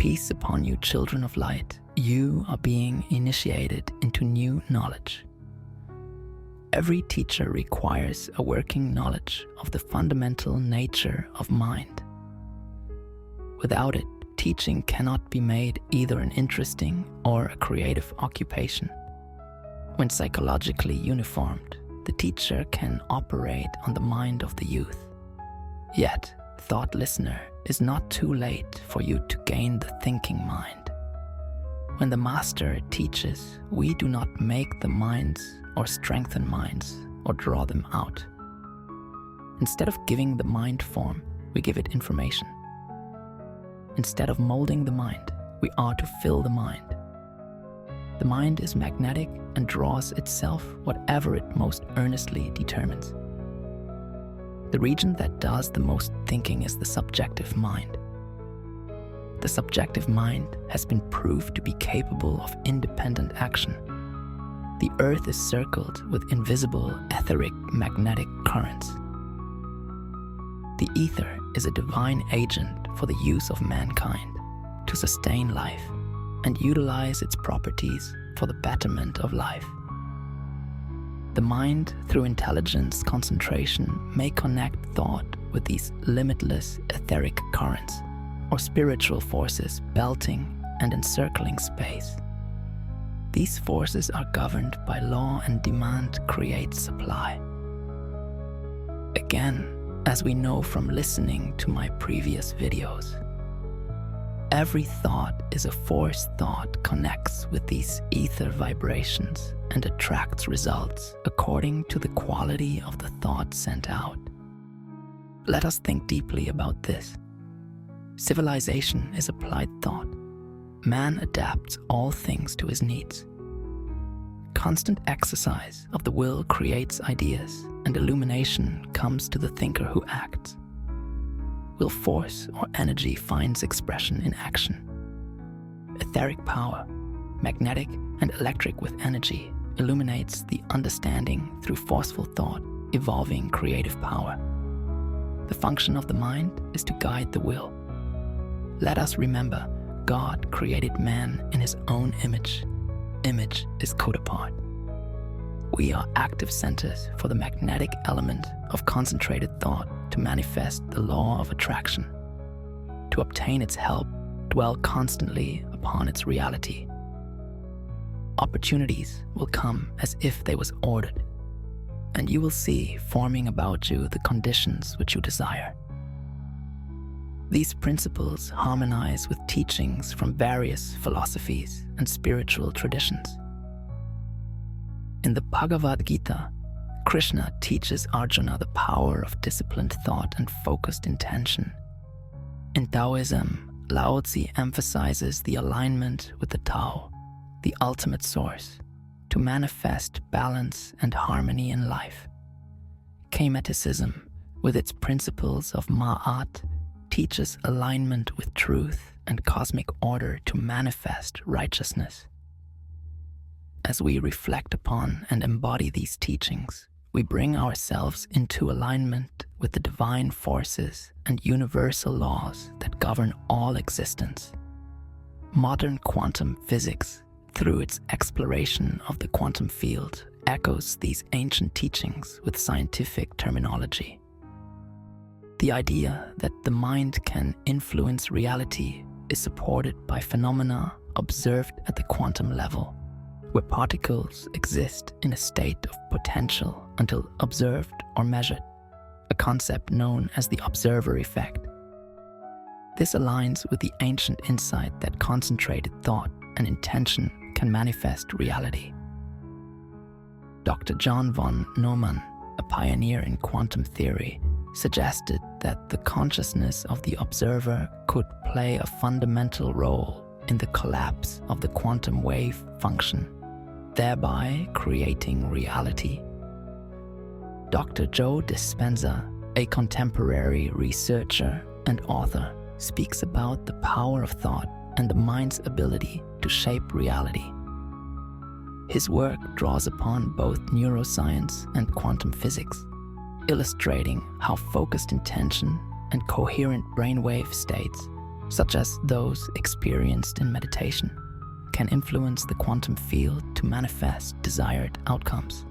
Peace upon you, children of light. You are being initiated into new knowledge. Every teacher requires a working knowledge of the fundamental nature of mind. Without it, teaching cannot be made either an interesting or a creative occupation. When psychologically uniformed, the teacher can operate on the mind of the youth. Yet, thought listener, is not too late for you to gain the thinking mind. When the master teaches, we do not make the minds or strengthen minds or draw them out. Instead of giving the mind form, we give it information. Instead of molding the mind, we are to fill the mind. The mind is magnetic and draws itself whatever it most earnestly determines. The region that does the most thinking is the subjective mind. The subjective mind has been proved to be capable of independent action. The earth is circled with invisible etheric magnetic currents. The ether is a divine agent for the use of mankind to sustain life and utilize its properties for the betterment of life. The mind, through intelligence concentration, may connect thought with these limitless etheric currents or spiritual forces belting and encircling space. These forces are governed by law, and demand creates supply. Again, as we know from listening to my previous videos, every thought is a force. Thought connects with these ether vibrations and attracts results according to the quality of the thought sent out. Let us think deeply about this. Civilization is applied thought. Man adapts all things to his needs. Constant exercise of the will creates ideas, and illumination comes to the thinker who acts. Will force or energy finds expression in action. Etheric power, magnetic and electric with energy, illuminates the understanding through forceful thought, evolving creative power. The function of the mind is to guide the will. Let us remember, God created man in his own image. Image is counterpart. We are active centers for the magnetic element of concentrated thought to manifest the law of attraction. To obtain its help, dwell constantly upon its reality. Opportunities will come as if they was ordered, and you will see forming about you the conditions which you desire. These principles harmonize with teachings from various philosophies and spiritual traditions. In the Bhagavad Gita, Krishna teaches Arjuna the power of disciplined thought and focused intention. In Taoism, Lao Tzu emphasizes the alignment with the Tao, the ultimate source, to manifest balance and harmony in life. Kemeticism, with its principles of Ma'at, teaches alignment with truth and cosmic order to manifest righteousness. As we reflect upon and embody these teachings, we bring ourselves into alignment with the divine forces and universal laws that govern all existence. Modern quantum physics, through its exploration of the quantum field, echoes these ancient teachings with scientific terminology. The idea that the mind can influence reality is supported by phenomena observed at the quantum level, where particles exist in a state of potential until observed or measured, a concept known as the observer effect. This aligns with the ancient insight that concentrated thought and intention can manifest reality. Dr. John von Neumann, a pioneer in quantum theory, suggested that the consciousness of the observer could play a fundamental role in the collapse of the quantum wave function, thereby creating reality. Dr. Joe Dispenza, a contemporary researcher and author, speaks about the power of thought and the mind's ability to shape reality. His work draws upon both neuroscience and quantum physics, illustrating how focused intention and coherent brainwave states such as those experienced in meditation, can influence the quantum field to manifest desired outcomes.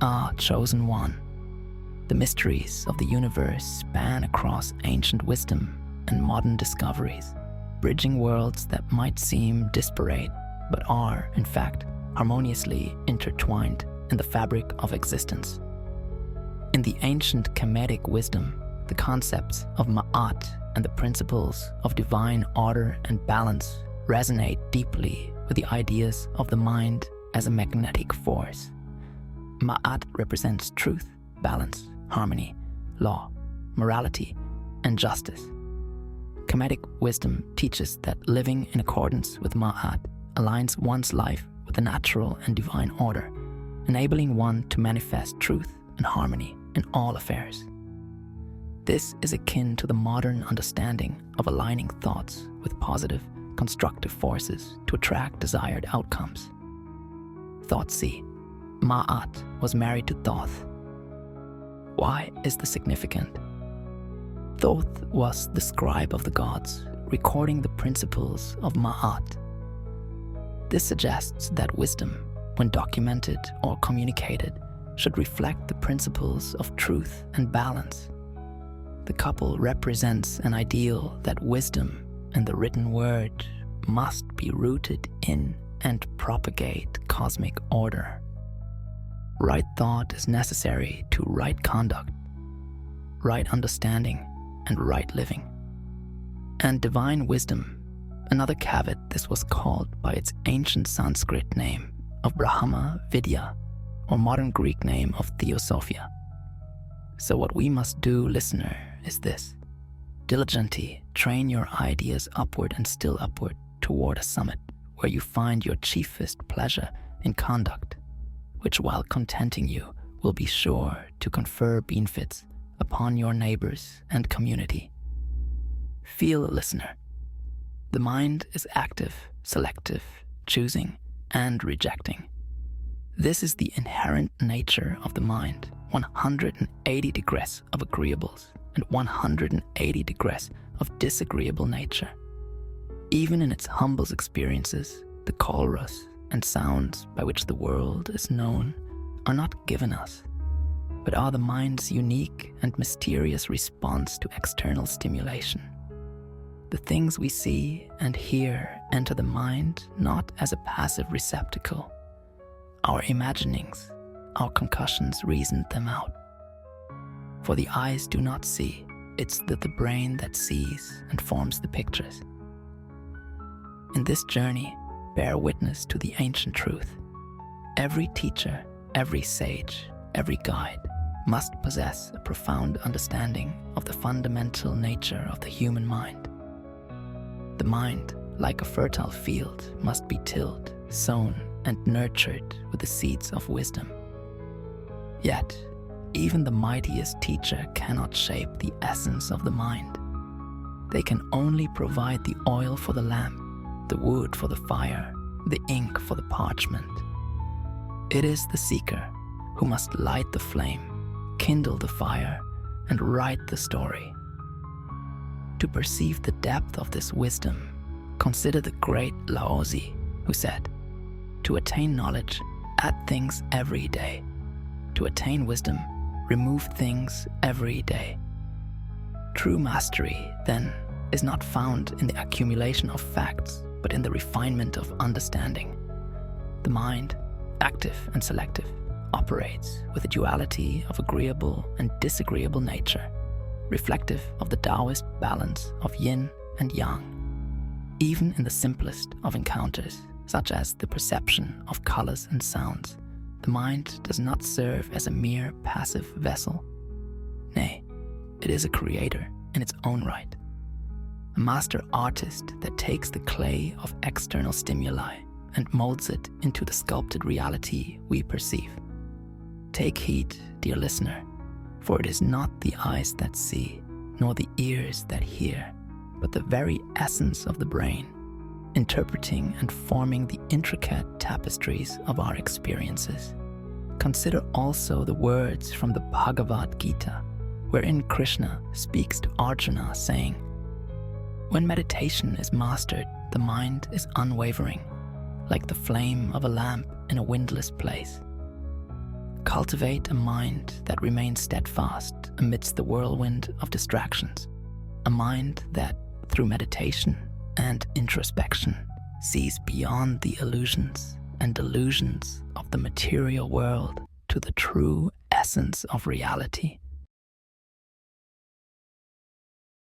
Ah, chosen one, the mysteries of the universe span across ancient wisdom and modern discoveries, bridging worlds that might seem disparate but are, in fact, harmoniously intertwined in the fabric of existence. In the ancient Kemetic wisdom, the concepts of Ma'at and the principles of divine order and balance resonate deeply with the ideas of the mind as a magnetic force. Ma'at represents truth, balance, harmony, law, morality, and justice. Kemetic wisdom teaches that living in accordance with Ma'at aligns one's life with the natural and divine order, enabling one to manifest truth and harmony in all affairs. This is akin to the modern understanding of aligning thoughts with positive, constructive forces to attract desired outcomes. Thoughtsi, Ma'at was married to Thoth. Why is this significant? Thoth was the scribe of the gods, recording the principles of Ma'at. This suggests that wisdom, when documented or communicated, should reflect the principles of truth and balance. The couple represents an ideal that wisdom and the written word must be rooted in and propagate cosmic order. Right thought is necessary to right conduct, right understanding, and right living. And divine wisdom, another caveat this was called by its ancient Sanskrit name of Brahma Vidya, or modern Greek name of Theosophia. So what we must do, listener, is this. Diligently train your ideas upward and still upward toward a summit where you find your chiefest pleasure in conduct, which while contenting you will be sure to confer benefits upon your neighbors and community. Feel, listener. The mind is active, selective, choosing, and rejecting. This is the inherent nature of the mind, 180 degrees of agreeables and 180 degrees of disagreeable nature. Even in its humblest experiences, the chorus and sounds by which the world is known are not given us, but are the mind's unique and mysterious response to external stimulation. The things we see and hear enter the mind not as a passive receptacle. Our imaginings, our concussions reasoned them out. For the eyes do not see, it's the brain that sees and forms the pictures. In this journey, bear witness to the ancient truth. Every teacher, every sage, every guide must possess a profound understanding of the fundamental nature of the human mind. The mind, like a fertile field, must be tilled, sown, and nurtured with the seeds of wisdom. Yet, even the mightiest teacher cannot shape the essence of the mind. They can only provide the oil for the lamp, the wood for the fire, the ink for the parchment. It is the seeker who must light the flame, kindle the fire, and write the story. To perceive the depth of this wisdom, consider the great Laozi, who said, "To attain knowledge, add things every day. To attain wisdom, remove things every day." True mastery, then, is not found in the accumulation of facts, but in the refinement of understanding. The mind, active and selective, operates with a duality of agreeable and disagreeable nature, reflective of the Taoist balance of yin and yang. Even in the simplest of encounters, such as the perception of colors and sounds, the mind does not serve as a mere passive vessel. Nay, it is a creator in its own right, a master artist that takes the clay of external stimuli and molds it into the sculpted reality we perceive. Take heed, dear listener, for it is not the eyes that see, nor the ears that hear, but the very essence of the brain, interpreting and forming the intricate tapestries of our experiences. Consider also the words from the Bhagavad Gita, wherein Krishna speaks to Arjuna saying, When meditation is mastered, the mind is unwavering, like the flame of a lamp in a windless place. Cultivate a mind that remains steadfast amidst the whirlwind of distractions, a mind that, through meditation and introspection, sees beyond the illusions and delusions of the material world to the true essence of reality.